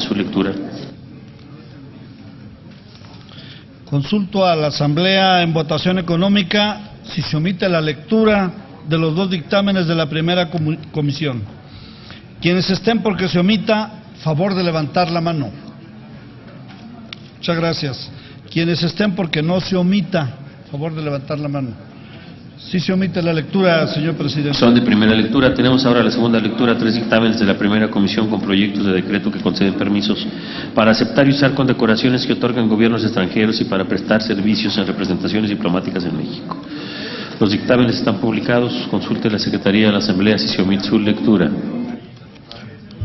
su lectura. Consulto a la Asamblea en votación económica si se omite la lectura de los dos dictámenes de la primera comisión. Quienes estén porque se omita, favor de levantar la mano. Muchas gracias. Quienes estén porque no se omita, favor de levantar la mano. Sí se omite la lectura, señor presidente. Son de primera lectura. Tenemos ahora la segunda lectura, 3 dictámenes de la primera comisión con proyectos de decreto que conceden permisos para aceptar y usar condecoraciones que otorgan gobiernos extranjeros y para prestar servicios en representaciones diplomáticas en México. Los dictámenes están publicados. Consulte la Secretaría de la Asamblea si se omite su lectura.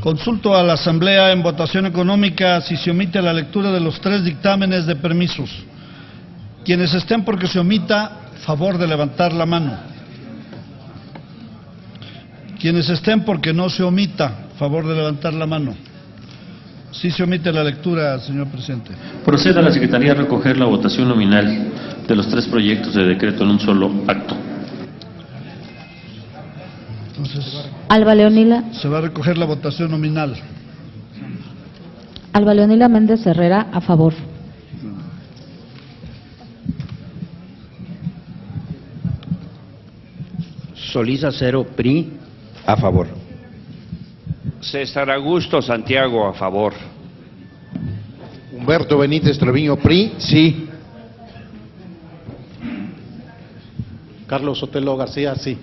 Consulto a la Asamblea en votación económica si se omite la lectura de los 3 dictámenes de permisos. Quienes estén porque se omita, favor de levantar la mano. Quienes estén porque no se omita, favor de levantar la mano. Sí se omite la lectura, señor presidente. Proceda a la Secretaría a recoger la votación nominal de los 3 proyectos de decreto en un solo acto. Entonces, Alba Leonila. se va a recoger la votación nominal. Alba Leonila Méndez Herrera, a favor. Solís Acero, PRI, a favor. César Augusto Santiago, a favor. Humberto Benítez Treviño, PRI, sí. Carlos Sotelo García, sí.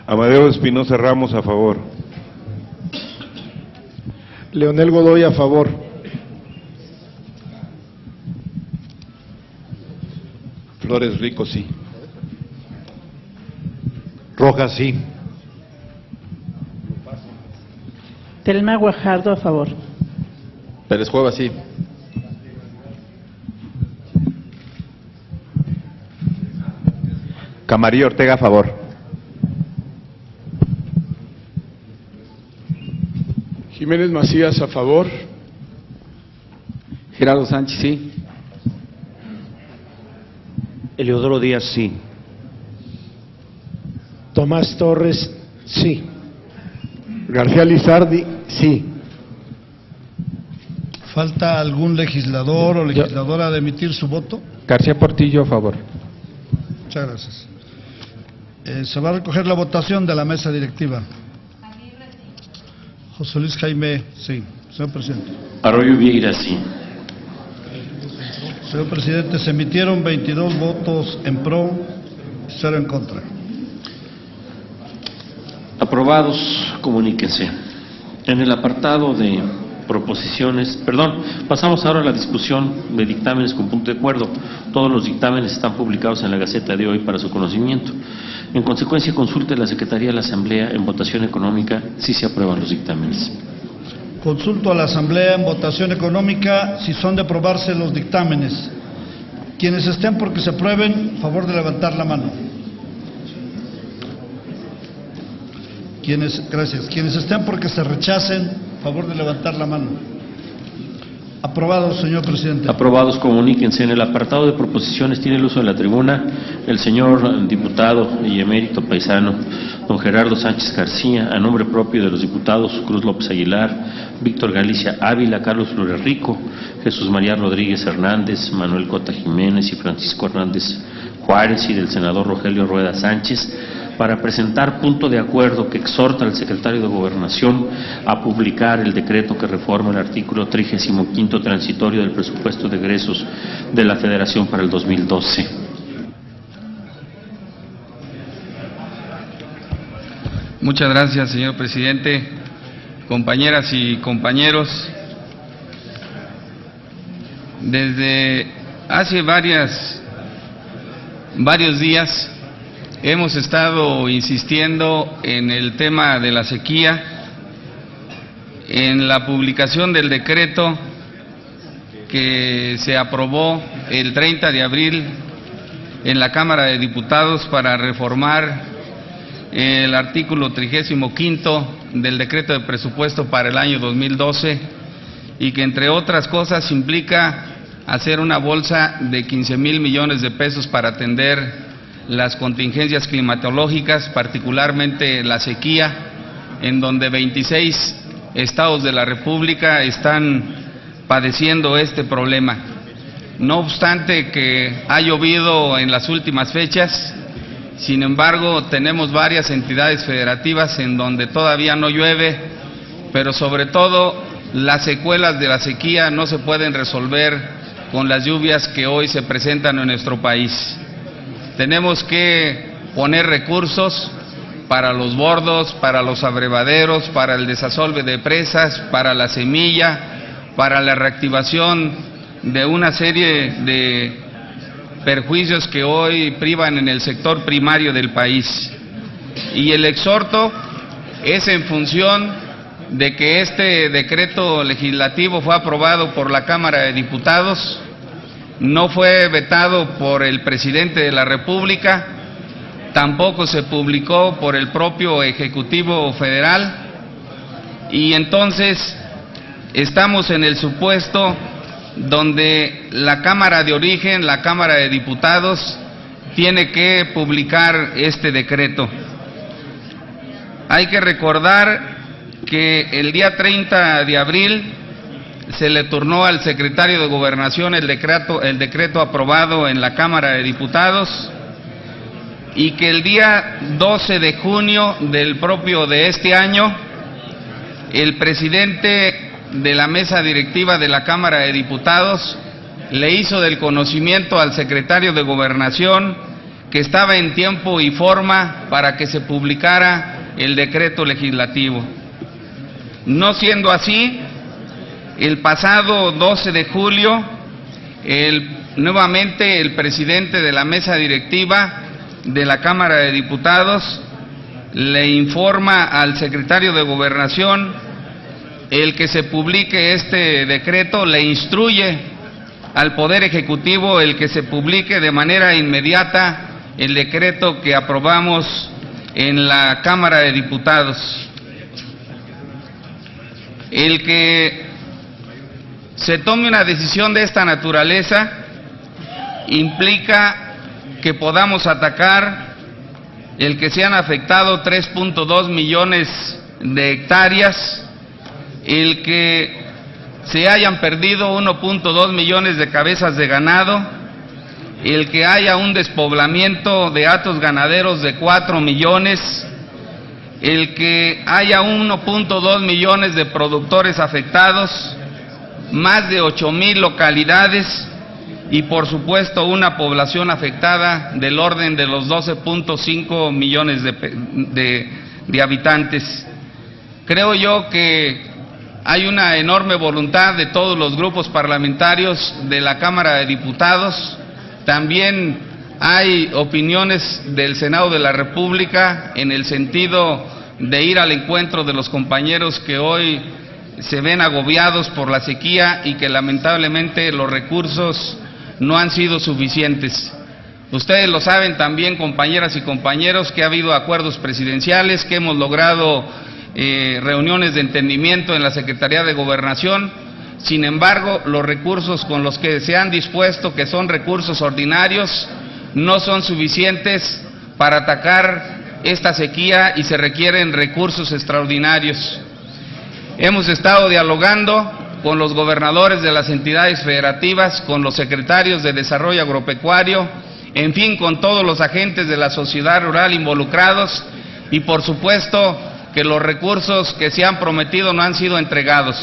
Amadeo Espinosa Ramos, a favor. Leonel Godoy, a favor. Flores Rico, sí. Rojas, sí. Telma Guajardo, a favor. Pérez Cuevas, sí. Camarillo Ortega, a favor. Jiménez Macías, a favor. Gerardo Sánchez, sí. Eleodoro Díaz, sí. Tomás Torres, sí. García Lizardi, sí. ¿Falta algún legislador o legisladora de emitir su voto? García Portillo, a favor. Muchas gracias. Se va a recoger la votación de la mesa directiva. José Luis Jaime, sí. Señor presidente. Arroyo Vieira, sí. Señor presidente, se emitieron 22 votos en pro, 0 en contra. Aprobados, comuníquense. En el apartado de proposiciones, pasamos ahora a la discusión de dictámenes con punto de acuerdo. Todos los dictámenes están publicados en la Gaceta de hoy para su conocimiento. En consecuencia, consulte la Secretaría de la Asamblea en votación económica si se aprueban los dictámenes. Consulto a la Asamblea en votación económica si son de aprobarse los dictámenes. Quienes estén porque se aprueben, favor de levantar la mano. Gracias. Quienes estén porque se rechacen, favor de levantar la mano. Aprobado, señor presidente. Aprobados, comuníquense. En el apartado de proposiciones tiene el uso de la tribuna el señor diputado y emérito paisano, don Gerardo Sánchez García, a nombre propio de los diputados Cruz López Aguilar, Víctor Galicia Ávila, Carlos Flores Rico, Jesús María Rodríguez Hernández, Manuel Cota Jiménez y Francisco Hernández Juárez, y del senador Rogelio Rueda Sánchez, para presentar punto de acuerdo que exhorta al secretario de Gobernación a publicar el decreto que reforma el artículo 35 transitorio del presupuesto de egresos de la Federación para el 2012. Muchas gracias, señor presidente. Compañeras y compañeros, desde hace varios días hemos estado insistiendo en el tema de la sequía, en la publicación del decreto que se aprobó el 30 de abril en la Cámara de Diputados para reformar el artículo 35 del decreto de presupuesto para el año 2012, y que entre otras cosas implica hacer una bolsa de 15,000 millones de pesos para atender las contingencias climatológicas, particularmente la sequía, en donde 26 estados de la República están padeciendo este problema. No obstante que ha llovido en las últimas fechas, sin embargo tenemos varias entidades federativas en donde todavía no llueve, pero sobre todo las secuelas de la sequía no se pueden resolver con las lluvias que hoy se presentan en nuestro país. Tenemos que poner recursos para los bordos, para los abrevaderos, para el desasolve de presas, para la semilla, para la reactivación de una serie de perjuicios que hoy privan en el sector primario del país. Y el exhorto es en función de que este decreto legislativo fue aprobado por la Cámara de Diputados, no fue vetado por el presidente de la República, tampoco se publicó por el propio Ejecutivo Federal, y entonces estamos en el supuesto donde la Cámara de Origen, la Cámara de Diputados, tiene que publicar este decreto. Hay que recordar que el día 30 de abril se le turnó al secretario de Gobernación el decreto aprobado en la Cámara de Diputados, y que el día 12 de junio de este año, el presidente de la mesa directiva de la Cámara de Diputados le hizo del conocimiento al secretario de Gobernación que estaba en tiempo y forma para que se publicara el decreto legislativo. No siendo así, el pasado 12 de julio, nuevamente el presidente de la mesa directiva de la Cámara de Diputados le informa al secretario de Gobernación el que se publique este decreto, le instruye al Poder Ejecutivo el que se publique de manera inmediata el decreto que aprobamos en la Cámara de Diputados. El que se tome una decisión de esta naturaleza implica que podamos atacar el que se han afectado 3.2 millones de hectáreas, el que se hayan perdido 1.2 millones de cabezas de ganado, el que haya un despoblamiento de hatos ganaderos de 4 millones, el que haya 1.2 millones de productores afectados, más de 8,000 localidades y por supuesto una población afectada del orden de los 12.5 millones de habitantes. Creo yo que hay una enorme voluntad de todos los grupos parlamentarios de la Cámara de Diputados. También hay opiniones del Senado de la República en el sentido de ir al encuentro de los compañeros que hoy se ven agobiados por la sequía y que lamentablemente los recursos no han sido suficientes. Ustedes lo saben también, compañeras y compañeros, que ha habido acuerdos presidenciales, que hemos logrado reuniones de entendimiento en la Secretaría de Gobernación. Sin embargo, los recursos con los que se han dispuesto, que son recursos ordinarios, no son suficientes para atacar esta sequía y se requieren recursos extraordinarios. Hemos estado dialogando con los gobernadores de las entidades federativas, con los secretarios de Desarrollo Agropecuario, en fin, con todos los agentes de la sociedad rural involucrados, y por supuesto que los recursos que se han prometido no han sido entregados.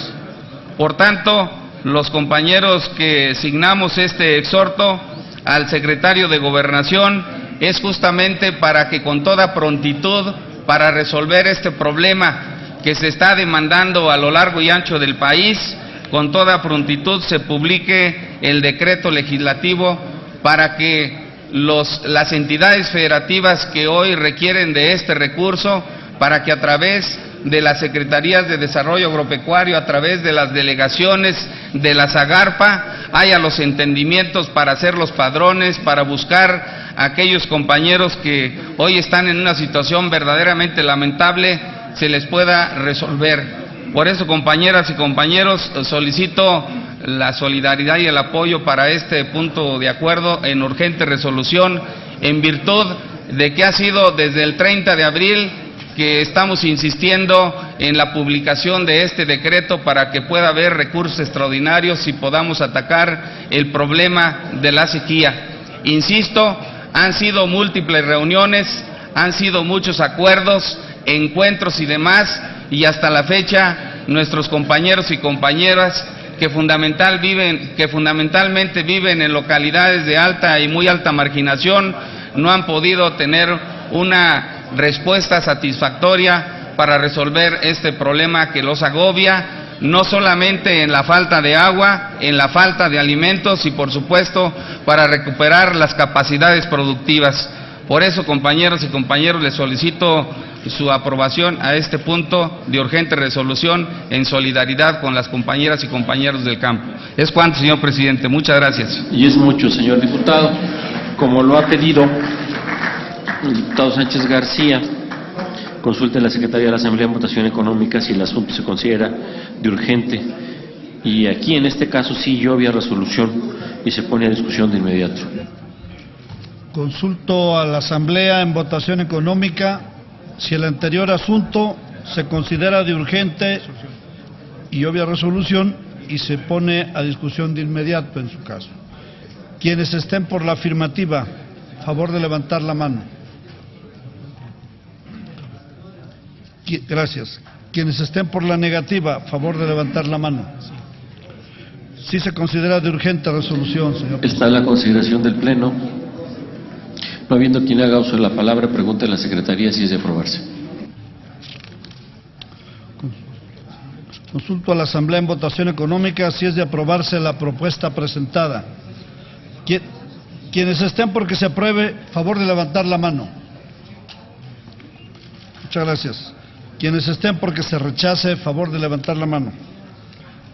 Por tanto, los compañeros que signamos este exhorto al secretario de Gobernación es justamente para que con toda prontitud, para resolver este problema que se está demandando a lo largo y ancho del país, con toda prontitud se publique el decreto legislativo para que las entidades federativas que hoy requieren de este recurso, para que a través de las Secretarías de Desarrollo Agropecuario, a través de las delegaciones de la Zagarpa, haya los entendimientos para hacer los padrones, para buscar a aquellos compañeros que hoy están en una situación verdaderamente lamentable, se les pueda resolver. Por eso, compañeras y compañeros, solicito la solidaridad y el apoyo para este punto de acuerdo en urgente resolución, en virtud de que ha sido desde el 30 de abril que estamos insistiendo en la publicación de este decreto para que pueda haber recursos extraordinarios y podamos atacar el problema de la sequía. Insisto, han sido múltiples reuniones, han sido muchos acuerdos, encuentros y demás, y hasta la fecha nuestros compañeros y compañeras que fundamentalmente viven en localidades de alta y muy alta marginación no han podido tener una respuesta satisfactoria para resolver este problema que los agobia, no solamente en la falta de agua, en la falta de alimentos y por supuesto para recuperar las capacidades productivas. Por eso, compañeros y compañeros, les solicito su aprobación a este punto de urgente resolución en solidaridad con las compañeras y compañeros del campo. Es cuanto, señor presidente. Muchas gracias. Y es mucho, señor diputado. Como lo ha pedido el diputado Sánchez García, consulte a la Secretaría de la Asamblea en votación económica si el asunto se considera de urgente. Y aquí, en este caso, sí, yo había resolución y se pone a discusión de inmediato. Consulto a la Asamblea en votación económica si el anterior asunto se considera de urgente y obvia resolución y se pone a discusión de inmediato en su caso. Quienes estén por la afirmativa, favor de levantar la mano. Gracias. Quienes estén por la negativa, favor de levantar la mano. Sí se considera de urgente resolución, señor presidente. Está en la consideración del Pleno. No habiendo quien haga uso de la palabra, pregunte a la Secretaría si es de aprobarse. Consulto a la Asamblea en votación económica si es de aprobarse la propuesta presentada. Quienes estén por que se apruebe, favor de levantar la mano. Muchas gracias. Quienes estén por que se rechace, favor de levantar la mano.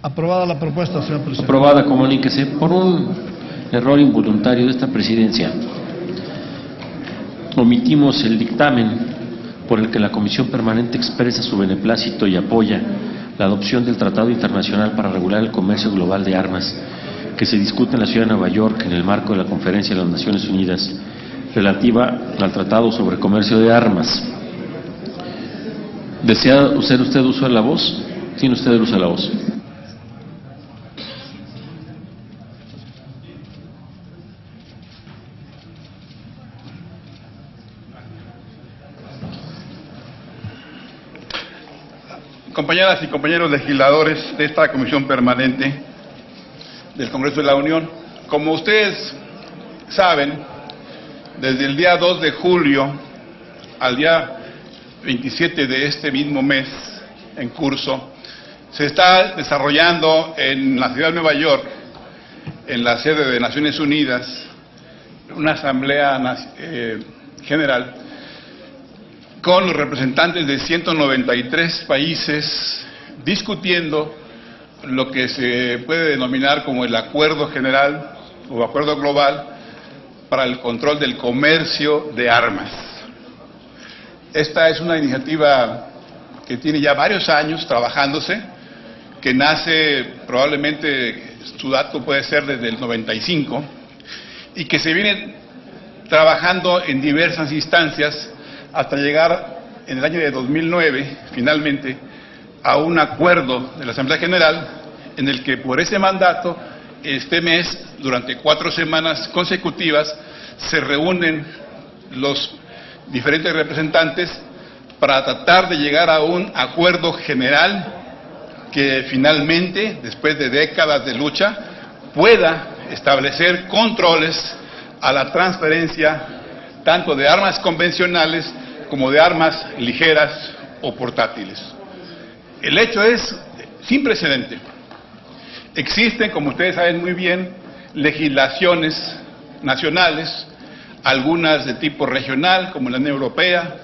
Aprobada la propuesta, señor presidente. Aprobada, comuníquese. Por un error involuntario de esta presidencia, omitimos el dictamen por el que la Comisión Permanente expresa su beneplácito y apoya la adopción del Tratado Internacional para regular el comercio global de armas, que se discute en la ciudad de Nueva York en el marco de la Conferencia de las Naciones Unidas relativa al Tratado sobre Comercio de Armas. ¿Desea hacer usted uso de la voz? Tiene usted el uso de la voz. Compañeras y compañeros legisladores de esta Comisión Permanente del Congreso de la Unión, como ustedes saben, desde el día 2 de julio al día 27 de este mismo mes en curso, se está desarrollando en la ciudad de Nueva York, en la sede de Naciones Unidas, una asamblea general con los representantes de 193 países discutiendo lo que se puede denominar como el Acuerdo General o Acuerdo Global para el control del comercio de armas. Esta es una iniciativa que tiene ya varios años trabajándose, que nace probablemente, su dato puede ser desde el 95, y que se viene trabajando en diversas instancias hasta llegar en el año de 2009, finalmente, a un acuerdo de la Asamblea General en el que por ese mandato, este mes, durante 4 semanas consecutivas, se reúnen los diferentes representantes para tratar de llegar a un acuerdo general que finalmente, después de décadas de lucha, pueda establecer controles a la transferencia tanto de armas convencionales como de armas ligeras o portátiles. El hecho es sin precedente. Existen, como ustedes saben muy bien, legislaciones nacionales, algunas de tipo regional, como la Unión Europea,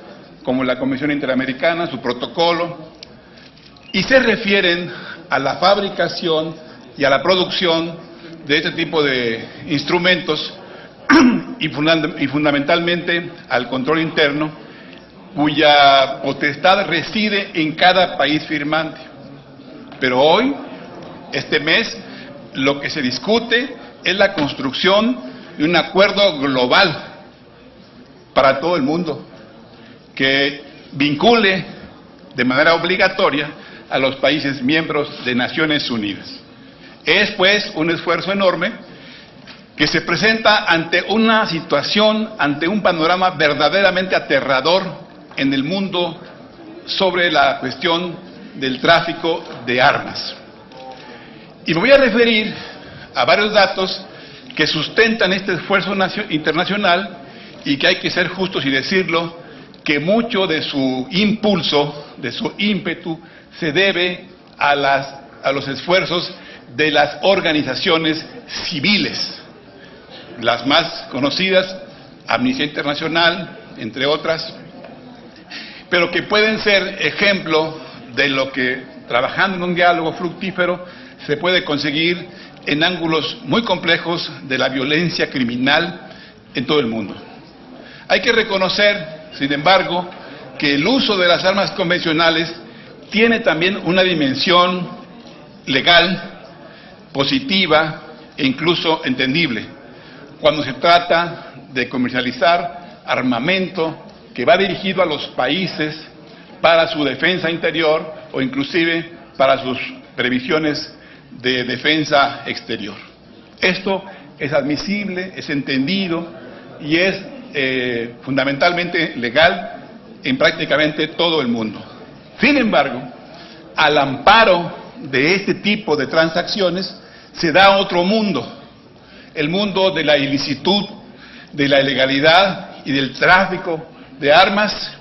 como la Convención Interamericana, su protocolo, y se refieren a la fabricación y a la producción de este tipo de instrumentos y fundamentalmente al control interno, cuya potestad reside en cada país firmante. Pero hoy, este mes, lo que se discute es la construcción de un acuerdo global para todo el mundo, que vincule de manera obligatoria a los países miembros de Naciones Unidas. Es pues un esfuerzo enorme que se presenta ante una situación, ante un panorama verdaderamente aterrador en el mundo sobre la cuestión del tráfico de armas. Y me voy a referir a varios datos que sustentan este esfuerzo internacional y que hay que ser justos y decirlo, que mucho de su impulso, de su ímpetu, se debe a los esfuerzos de las organizaciones civiles. Las más conocidas, Amnistía Internacional, entre otras, pero que pueden ser ejemplo de lo que, trabajando en un diálogo fructífero, se puede conseguir en ángulos muy complejos de la violencia criminal en todo el mundo. Hay que reconocer, sin embargo, que el uso de las armas convencionales tiene también una dimensión legal, positiva e incluso entendible, cuando se trata de comercializar armamento que va dirigido a los países para su defensa interior o inclusive para sus previsiones de defensa exterior. Esto es admisible, es entendido y es fundamentalmente legal en prácticamente todo el mundo. Sin embargo, al amparo de este tipo de transacciones se da otro mundo, el mundo de la ilicitud, de la ilegalidad y del tráfico de armas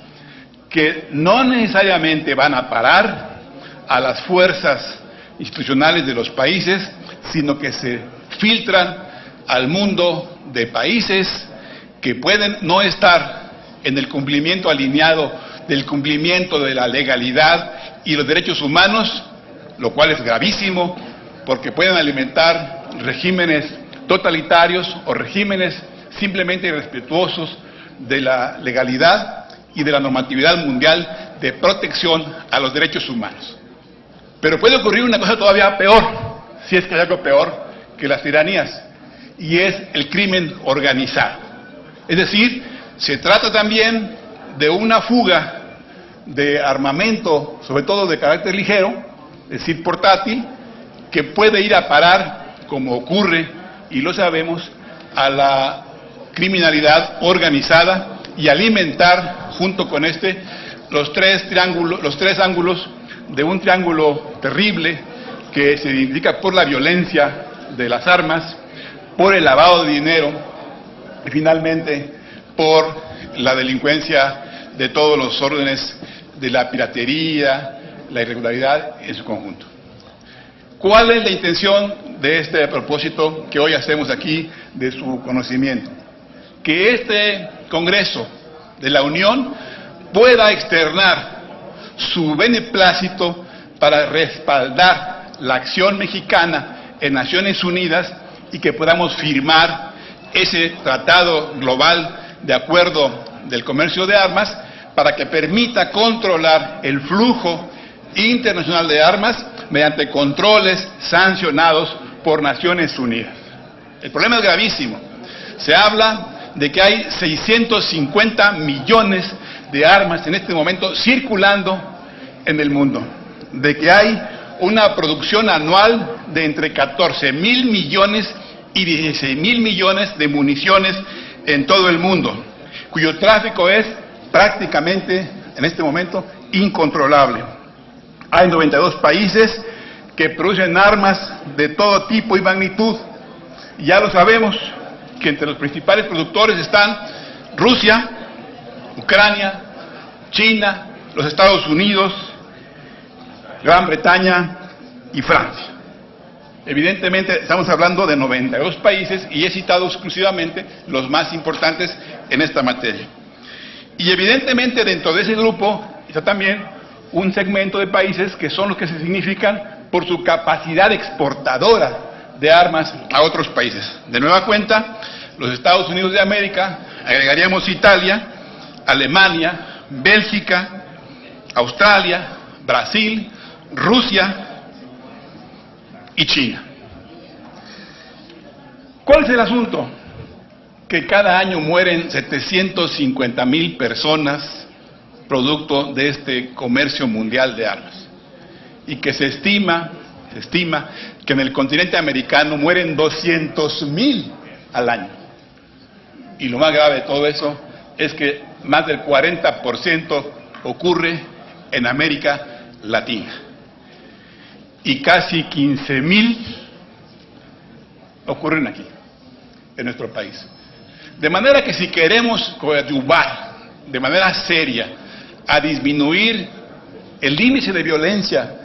que no necesariamente van a parar a las fuerzas institucionales de los países, sino que se filtran al mundo de países que pueden no estar en el cumplimiento alineado del cumplimiento de la legalidad y los derechos humanos, lo cual es gravísimo, porque pueden alimentar regímenes totalitarios o regímenes simplemente irrespetuosos de la legalidad y de la normatividad mundial de protección a los derechos humanos. Pero puede ocurrir una cosa todavía peor, si es que hay algo peor que las tiranías, y es el crimen organizado. Es decir, se trata también de una fuga de armamento, sobre todo de carácter ligero, es decir, portátil, que puede ir a parar, como ocurre, y lo sabemos, a la criminalidad organizada y alimentar, junto con los tres ángulos de un triángulo terrible que se identifica por la violencia de las armas, por el lavado de dinero y finalmente por la delincuencia de todos los órdenes de la piratería, la irregularidad en su conjunto. ¿Cuál es la intención de este propósito que hoy hacemos aquí de su conocimiento? Que este Congreso de la Unión pueda externar su beneplácito para respaldar la acción mexicana en Naciones Unidas y que podamos firmar ese tratado global de acuerdo del comercio de armas para que permita controlar el flujo internacional de armas mediante controles sancionados por Naciones Unidas. El problema es gravísimo. Se habla de que hay 650 millones de armas en este momento circulando en el mundo, de que hay una producción anual de entre 14,000 millones y 16,000 millones de municiones en todo el mundo, cuyo tráfico es prácticamente en este momento incontrolable. Hay 92 países que producen armas de todo tipo y magnitud. Y ya lo sabemos que entre los principales productores están Rusia, Ucrania, China, los Estados Unidos, Gran Bretaña y Francia. Evidentemente estamos hablando de 92 países y he citado exclusivamente los más importantes en esta materia. Y evidentemente dentro de ese grupo está también un segmento de países que son los que se significan por su capacidad exportadora de armas a otros países. De nueva cuenta, los Estados Unidos de América, agregaríamos Italia, Alemania, Bélgica, Australia, Brasil, Rusia y China. ¿Cuál es el asunto? Que cada año mueren 750,000 personas producto de este comercio mundial de armas. Y que se estima que en el continente americano mueren 200,000 al año. Y lo más grave de todo eso es que más del 40% ocurre en América Latina. Y casi 15,000 ocurren aquí, en nuestro país. De manera que si queremos coadyuvar de manera seria a disminuir el índice de violencia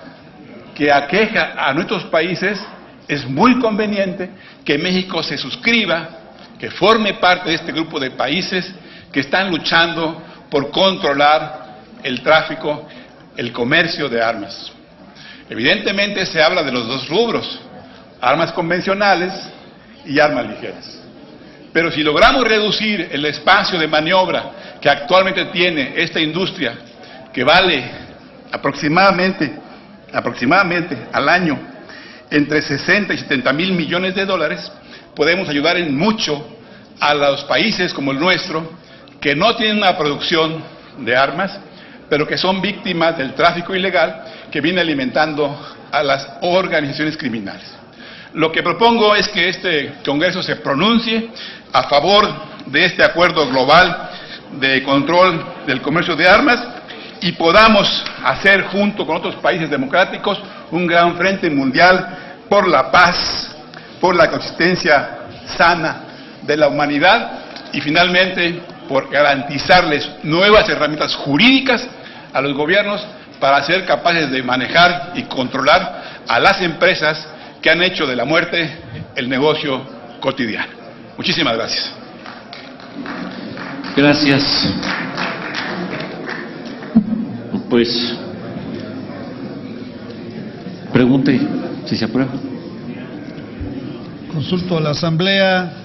que aqueja a nuestros países, es muy conveniente que México se suscriba, que forme parte de este grupo de países que están luchando por controlar el tráfico, el comercio de armas. Evidentemente se habla de los dos rubros, armas convencionales y armas ligeras. Pero si logramos reducir el espacio de maniobra que actualmente tiene esta industria, que vale aproximadamente al año entre 60 y 70 mil millones de dólares, podemos ayudar en mucho a los países como el nuestro, que no tienen una producción de armas, pero que son víctimas del tráfico ilegal que viene alimentando a las organizaciones criminales. Lo que propongo es que este Congreso se pronuncie a favor de este acuerdo global de control del comercio de armas y podamos hacer junto con otros países democráticos un gran frente mundial por la paz, por la coexistencia sana de la humanidad y finalmente por garantizarles nuevas herramientas jurídicas a los gobiernos para ser capaces de manejar y controlar a las empresas que han hecho de la muerte el negocio cotidiano. Muchísimas gracias. Gracias. Pues, pregunte si se aprueba. Consulto a la Asamblea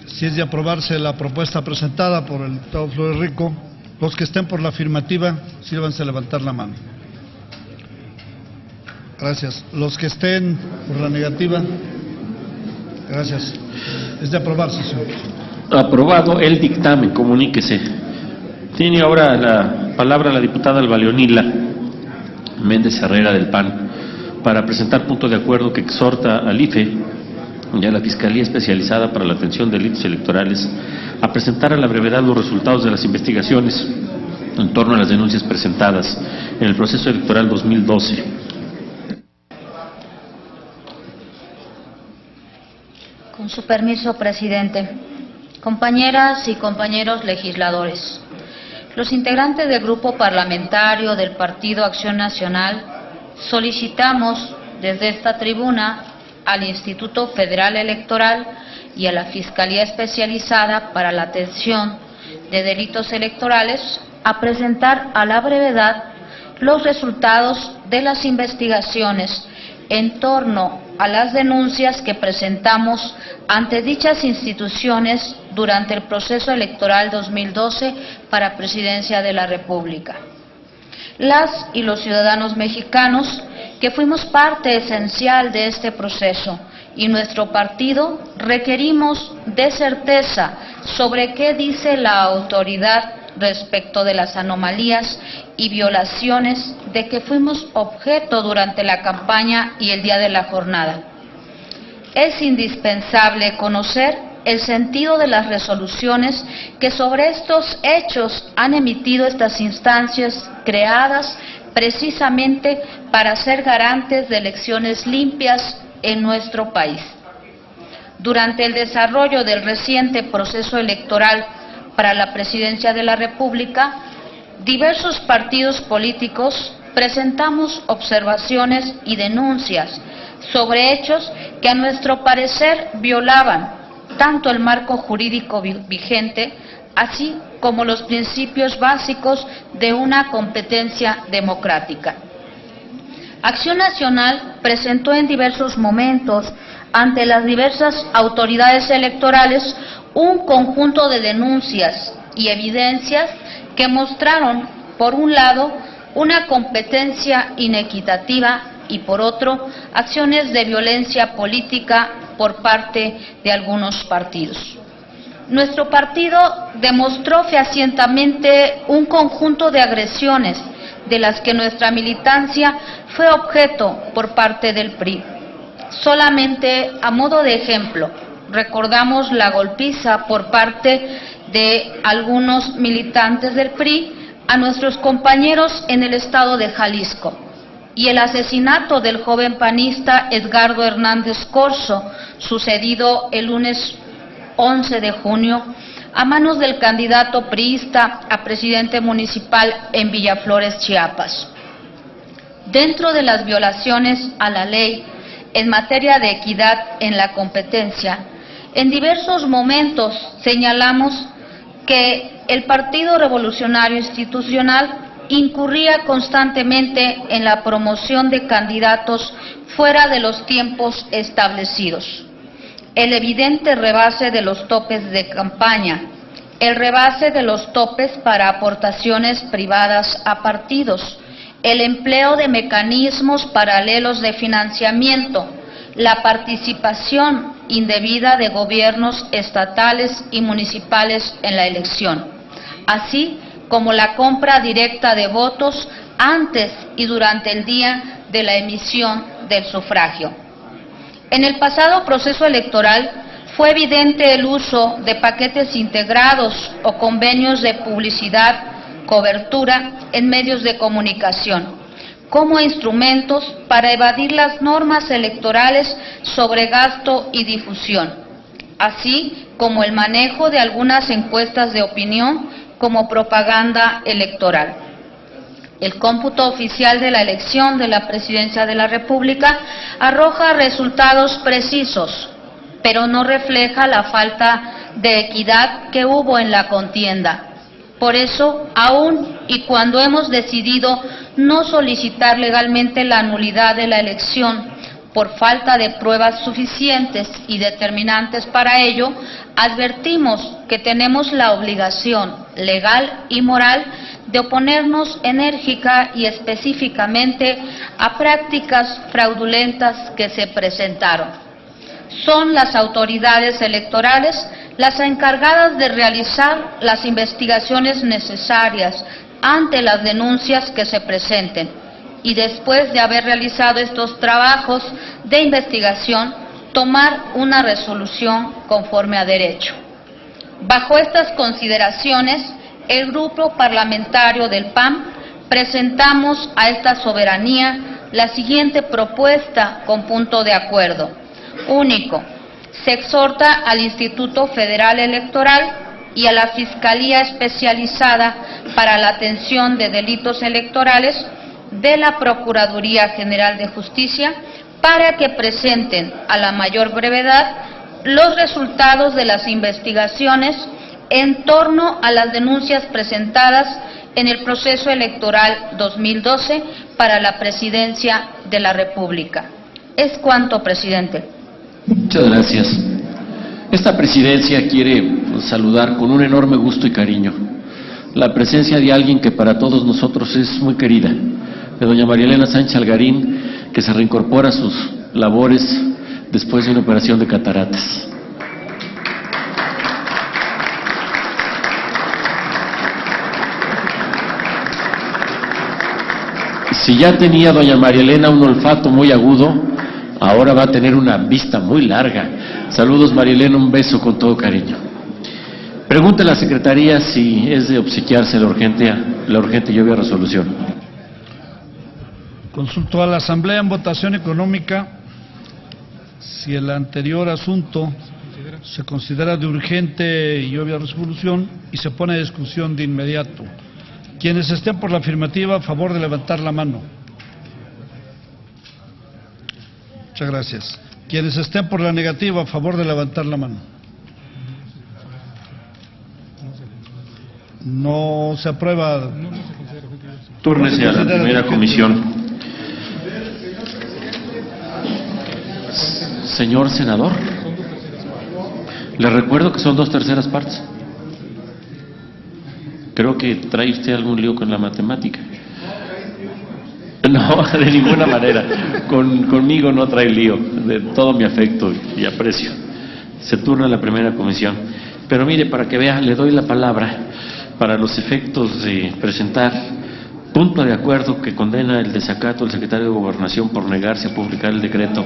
si es de aprobarse la propuesta presentada por el diputado Flores Rico. Los que estén por la afirmativa, sírvanse a levantar la mano. Gracias. Los que estén por la negativa, gracias. Es de aprobarse, señor. Aprobado el dictamen, comuníquese. Tiene ahora la palabra la diputada Alba Leonila Méndez Herrera del PAN para presentar punto de acuerdo que exhorta al IFE y a la Fiscalía Especializada para la Atención de Delitos Electorales a presentar a la brevedad los resultados de las investigaciones en torno a las denuncias presentadas en el proceso electoral 2012. Con su permiso, presidente. Compañeras y compañeros legisladores, los integrantes del Grupo Parlamentario del Partido Acción Nacional solicitamos desde esta tribuna al Instituto Federal Electoral y a la Fiscalía Especializada para la Atención de Delitos Electorales a presentar a la brevedad los resultados de las investigaciones en torno a las denuncias que presentamos ante dichas instituciones durante el proceso electoral 2012 para Presidencia de la República. Las y los ciudadanos mexicanos que fuimos parte esencial de este proceso y nuestro partido requerimos de certeza sobre qué dice la autoridad respecto de las anomalías y violaciones de que fuimos objeto durante la campaña y el día de la jornada. Es indispensable conocer el sentido de las resoluciones que sobre estos hechos han emitido estas instancias creadas precisamente para ser garantes de elecciones limpias en nuestro país. Durante el desarrollo del reciente proceso electoral para la Presidencia de la República, diversos partidos políticos presentamos observaciones y denuncias sobre hechos que a nuestro parecer violaban tanto el marco jurídico vigente, así como los principios básicos de una competencia democrática. Acción Nacional presentó en diversos momentos ante las diversas autoridades electorales un conjunto de denuncias y evidencias que mostraron, por un lado, una competencia inequitativa y, por otro, acciones de violencia política por parte de algunos partidos. nuestro partido demostró fehacientemente un conjunto de agresiones de las que nuestra militancia fue objeto por parte del PRI. Solamente a modo de ejemplo, recordamos la golpiza por parte de algunos militantes del PRI a nuestros compañeros en el estado de Jalisco y el asesinato del joven panista Edgardo Hernández Corzo, sucedido el lunes 11 de junio, a manos del candidato priista a presidente municipal en Villaflores, Chiapas. Dentro de las violaciones a la ley en materia de equidad en la competencia, en diversos momentos señalamos que el Partido Revolucionario Institucional incurría constantemente en la promoción de candidatos fuera de los tiempos establecidos. El evidente rebase de los topes de campaña, el rebase de los topes para aportaciones privadas a partidos, el empleo de mecanismos paralelos de financiamiento, la participación indebida de gobiernos estatales y municipales en la elección, así como la compra directa de votos antes y durante el día de la emisión del sufragio. En el pasado proceso electoral fue evidente el uso de paquetes integrados o convenios de publicidad, cobertura en medios de comunicación, como instrumentos para evadir las normas electorales sobre gasto y difusión, así como el manejo de algunas encuestas de opinión como propaganda electoral. El cómputo oficial de la elección de la Presidencia de la República arroja resultados precisos, pero no refleja la falta de equidad que hubo en la contienda. Por eso, aún y cuando hemos decidido no solicitar legalmente la nulidad de la elección por falta de pruebas suficientes y determinantes para ello, advertimos que tenemos la obligación legal y moral de oponernos enérgica y específicamente a prácticas fraudulentas que se presentaron. Son las autoridades electorales las encargadas de realizar las investigaciones necesarias ante las denuncias que se presenten y después de haber realizado estos trabajos de investigación, tomar una resolución conforme a derecho. Bajo estas consideraciones, el Grupo Parlamentario del PAN presentamos a esta soberanía la siguiente propuesta con punto de acuerdo. Único, se exhorta al Instituto Federal Electoral y a la Fiscalía Especializada para la Atención de Delitos Electorales de la Procuraduría General de Justicia para que presenten a la mayor brevedad los resultados de las investigaciones en torno a las denuncias presentadas en el proceso electoral 2012 para la Presidencia de la República. Es cuanto, presidente. Muchas gracias. Esta presidencia quiere saludar con un enorme gusto y cariño la presencia de alguien que para todos nosotros es muy querida, de doña María Elena Sánchez Algarín, que se reincorpora a sus labores después de una operación de cataratas. Si ya tenía doña María Elena un olfato muy agudo, ahora va a tener una vista muy larga. Saludos, María Elena, un beso con todo cariño. Pregunte a la Secretaría si es de obsequiarse la urgente y obvia resolución. Consulto a la Asamblea en votación económica si el anterior asunto se considera de urgente y obvia resolución y se pone a discusión de inmediato. Quienes estén por la afirmativa, a favor de levantar la mano. Muchas gracias. Quienes estén por la negativa, a favor de levantar la mano. No se aprueba. Túrnese a la primera comisión. Señor senador, le recuerdo que son 2/3 partes. Creo que trae usted algún lío con la matemática. No, de ninguna manera. Conmigo no trae lío, de todo mi afecto y aprecio. Se turna la primera comisión. Pero mire, para que vea, le doy la palabra para los efectos de presentar punto de acuerdo que condena el desacato del secretario de Gobernación por negarse a publicar el decreto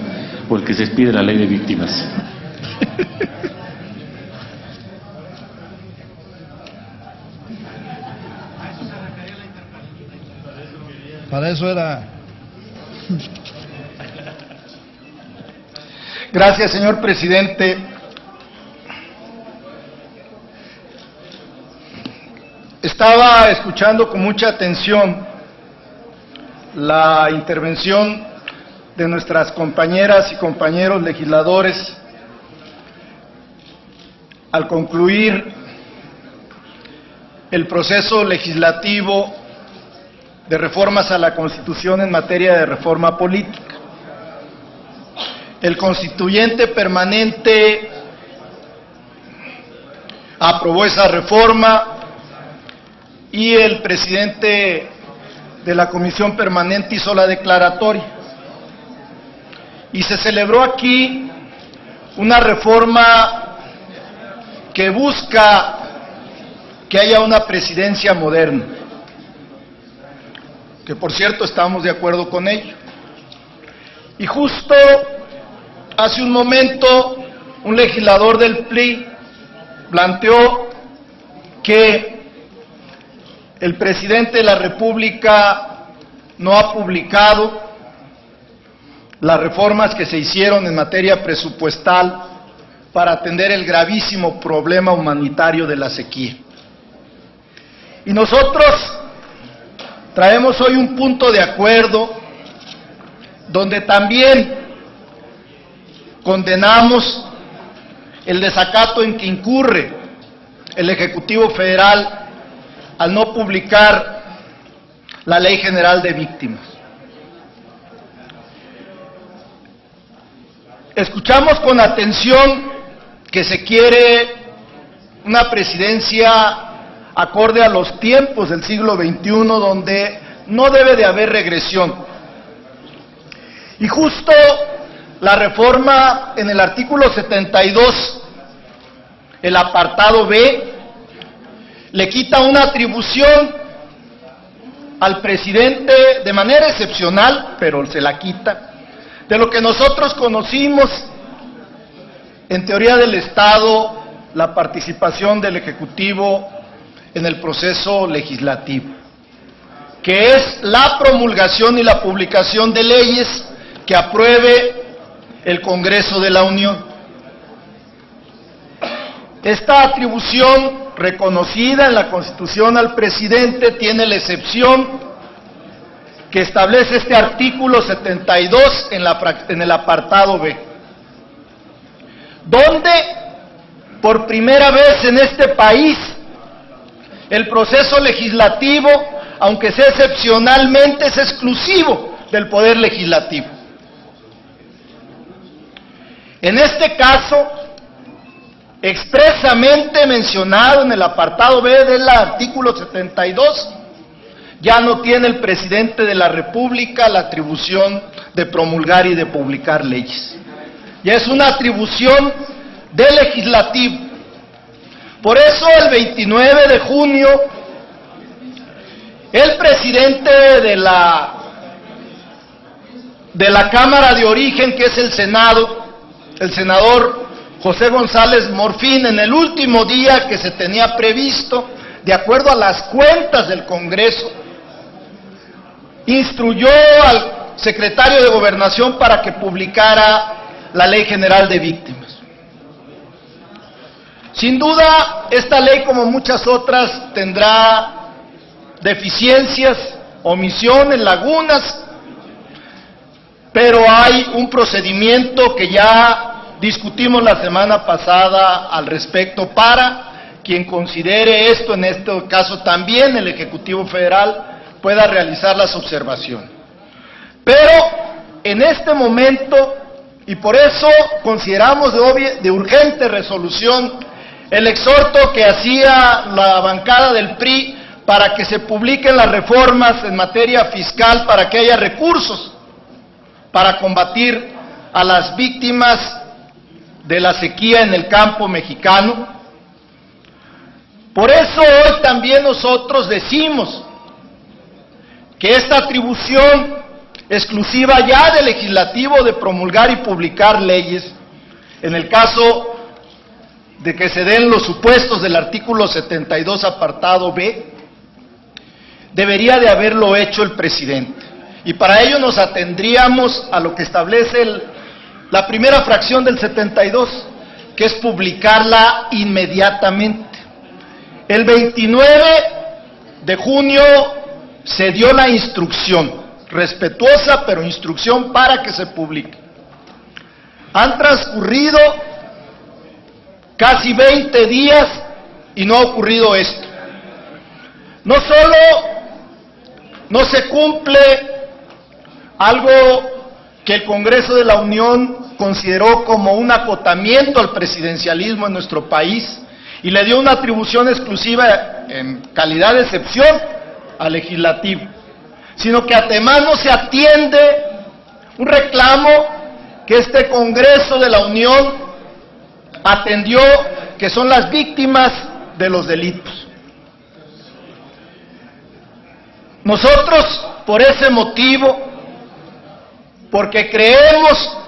por el que se expide la ley de víctimas. Para eso era. Gracias, señor presidente. Estaba escuchando con mucha atención la intervención de nuestras compañeras y compañeros legisladores al concluir el proceso legislativo de reformas a la Constitución en materia de reforma política. El constituyente permanente aprobó esa reforma y el presidente de la Comisión Permanente hizo la declaratoria. Y se celebró aquí una reforma que busca que haya una presidencia moderna, que por cierto estamos de acuerdo con ello. Y justo hace un momento un legislador del PRI planteó que el presidente de la República no ha publicado las reformas que se hicieron en materia presupuestal para atender el gravísimo problema humanitario de la sequía. Y nosotros traemos hoy un punto de acuerdo donde también condenamos el desacato en que incurre el Ejecutivo Federal al no publicar la Ley General de Víctimas. Escuchamos con atención que se quiere una presidencia acorde a los tiempos del siglo XXI, donde no debe de haber regresión. Y justo la reforma en el artículo 72, el apartado B, le quita una atribución al presidente de manera excepcional, pero se la quita, de lo que nosotros conocimos en teoría del Estado, la participación del Ejecutivo en el proceso legislativo, que es la promulgación y la publicación de leyes que apruebe el Congreso de la Unión. Esta atribución reconocida en la Constitución al presidente tiene la excepción que establece este artículo 72 en el apartado B, donde por primera vez en este país el proceso legislativo, aunque sea excepcionalmente, es exclusivo del Poder Legislativo. En este caso, expresamente mencionado en el apartado B del artículo 72, ya no tiene el presidente de la República la atribución de promulgar y de publicar leyes. Ya es una atribución del legislativo. Por eso el 29 de junio, el presidente de la Cámara de Origen, que es el Senado, el senador José González Morfín, en el último día que se tenía previsto, de acuerdo a las cuentas del Congreso, instruyó al secretario de Gobernación para que publicara la Ley General de Víctimas. Sin duda, esta ley, como muchas otras, tendrá deficiencias, omisiones, lagunas, pero hay un procedimiento que ya discutimos la semana pasada al respecto para quien considere esto, en este caso también el Ejecutivo Federal, pueda realizar las observaciones. Pero en este momento, y por eso consideramos de urgente resolución el exhorto que hacía la bancada del PRI para que se publiquen las reformas en materia fiscal, para que haya recursos para combatir a las víctimas de la sequía en el campo mexicano, Por eso hoy también nosotros decimos que esta atribución exclusiva ya del legislativo de promulgar y publicar leyes, en el caso de que se den los supuestos del artículo 72 apartado B, debería de haberlo hecho el presidente. Y para ello nos atendríamos a lo que establece la primera fracción del 72, que es publicarla inmediatamente. El 29 de junio se dio la instrucción, respetuosa pero instrucción para que se publique. Han transcurrido casi 20 días y no ha ocurrido esto. No solo no se cumple algo que el Congreso de la Unión consideró como un acotamiento al presidencialismo en nuestro país y le dio una atribución exclusiva en calidad de excepción al legislativo, sino que además no se atiende un reclamo que este Congreso de la Unión atendió, que son las víctimas de los delitos. Nosotros, por ese motivo, porque creemos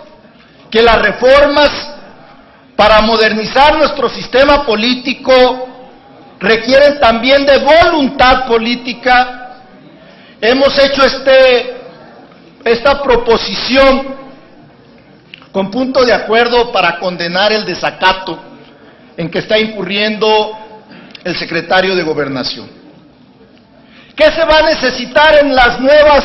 que las reformas para modernizar nuestro sistema político requieren también de voluntad política, hemos hecho esta proposición con punto de acuerdo para condenar el desacato en que está incurriendo el secretario de Gobernación. ¿Qué se va a necesitar en las nuevas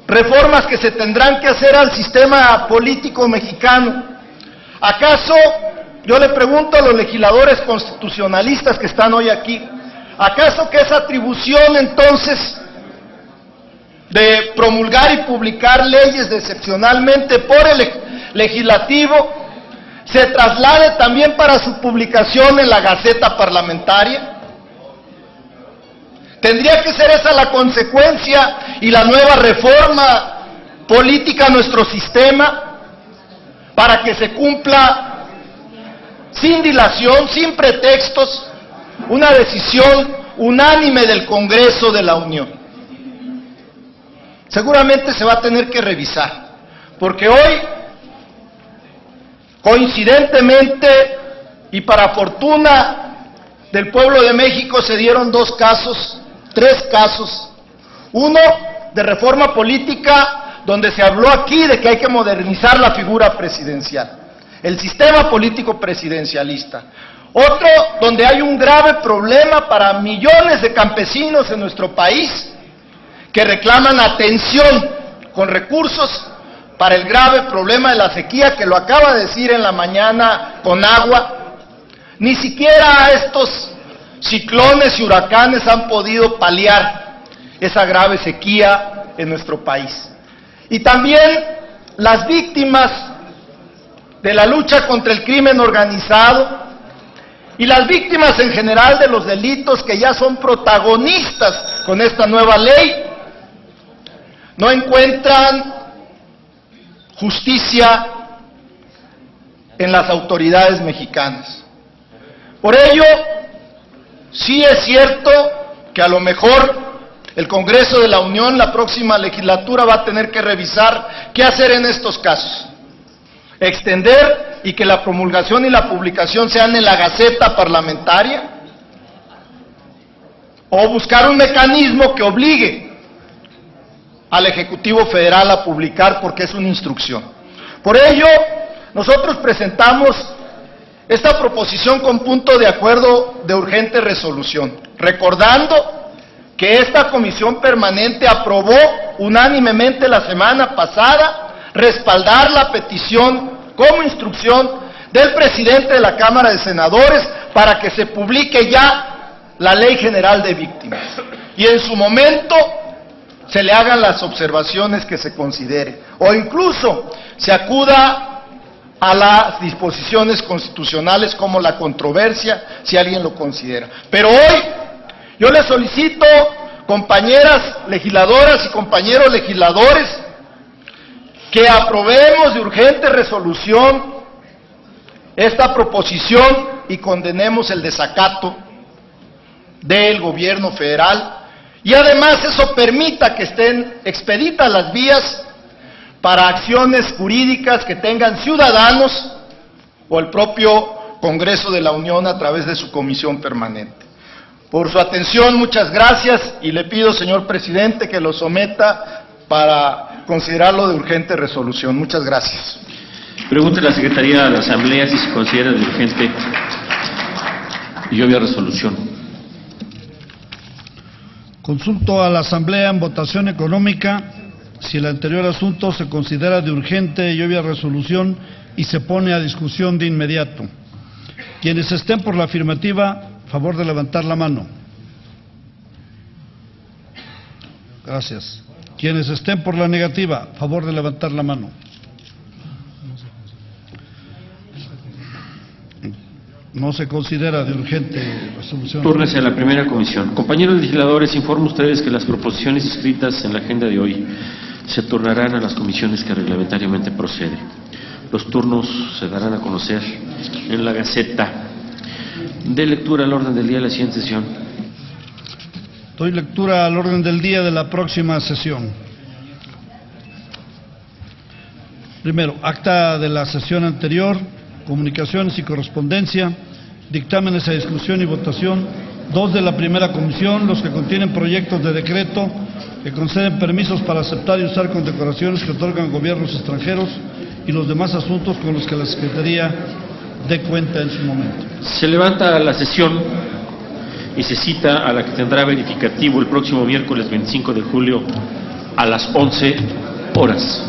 reformas que se tendrán que hacer al sistema político mexicano? ¿Acaso, yo le pregunto a los legisladores constitucionalistas que están hoy aquí, ¿acaso que esa atribución entonces de promulgar y publicar leyes excepcionalmente por el legislativo se traslade también para su publicación en la Gaceta Parlamentaria? ¿Tendría que ser esa la consecuencia y la nueva reforma política a nuestro sistema para que se cumpla sin dilación, sin pretextos, una decisión unánime del Congreso de la Unión? Seguramente se va a tener que revisar, porque hoy, coincidentemente y para fortuna del pueblo de México, se dieron tres casos. Uno de reforma política, donde se habló aquí de que hay que modernizar la figura presidencial, el sistema político presidencialista. Otro donde hay un grave problema para millones de campesinos en nuestro país que reclaman atención con recursos para el grave problema de la sequía, que lo acaba de decir en la mañana con agua. Ni siquiera estos ciclones y huracanes han podido paliar esa grave sequía en nuestro país. Y también las víctimas de la lucha contra el crimen organizado y las víctimas en general de los delitos que ya son protagonistas con esta nueva ley, no encuentran justicia en las autoridades mexicanas. Por ello, sí es cierto que a lo mejor el Congreso de la Unión, la próxima legislatura, va a tener que revisar qué hacer en estos casos. Extender y que la promulgación y la publicación sean en la Gaceta Parlamentaria, o buscar un mecanismo que obligue al Ejecutivo Federal a publicar, porque es una instrucción. Por ello, nosotros presentamos esta proposición con punto de acuerdo de urgente resolución, recordando que esta comisión permanente aprobó unánimemente la semana pasada respaldar la petición como instrucción del presidente de la Cámara de Senadores para que se publique ya la Ley General de Víctimas y en su momento se le hagan las observaciones que se considere, o incluso se acuda a las disposiciones constitucionales como la controversia, si alguien lo considera. Pero hoy yo les solicito, compañeras legisladoras y compañeros legisladores, que aprobemos de urgente resolución esta proposición y condenemos el desacato del gobierno federal y además eso permita que estén expeditas las vías para acciones jurídicas que tengan ciudadanos o el propio Congreso de la Unión a través de su comisión permanente. Por su atención, muchas gracias y le pido, señor presidente, que lo someta para considerarlo de urgente resolución. Muchas gracias. Pregunta la Secretaría a la Asamblea si se considera de urgente y obvia resolución. Consulto a la Asamblea en votación económica si el anterior asunto se considera de urgente y obvia resolución y se pone a discusión de inmediato. Quienes estén por la afirmativa, favor de levantar la mano. Gracias. Quienes estén por la negativa, favor de levantar la mano. No se considera de urgente resolución. Túrnese a la primera comisión. Compañeros legisladores, informo a ustedes que las proposiciones inscritas en la agenda de hoy se turnarán a las comisiones que reglamentariamente proceden. Los turnos se darán a conocer en la Gaceta. De lectura al orden del día de la siguiente sesión. Doy lectura al orden del día de la próxima sesión. Primero, acta de la sesión anterior, comunicaciones y correspondencia, dictámenes a discusión y votación, 2 de la primera comisión, los que contienen proyectos de decreto que conceden permisos para aceptar y usar condecoraciones que otorgan gobiernos extranjeros y los demás asuntos con los que la Secretaría dé cuenta en su momento. Se levanta la sesión y se cita a la que tendrá verificativo el próximo miércoles 25 de julio a las 11 horas.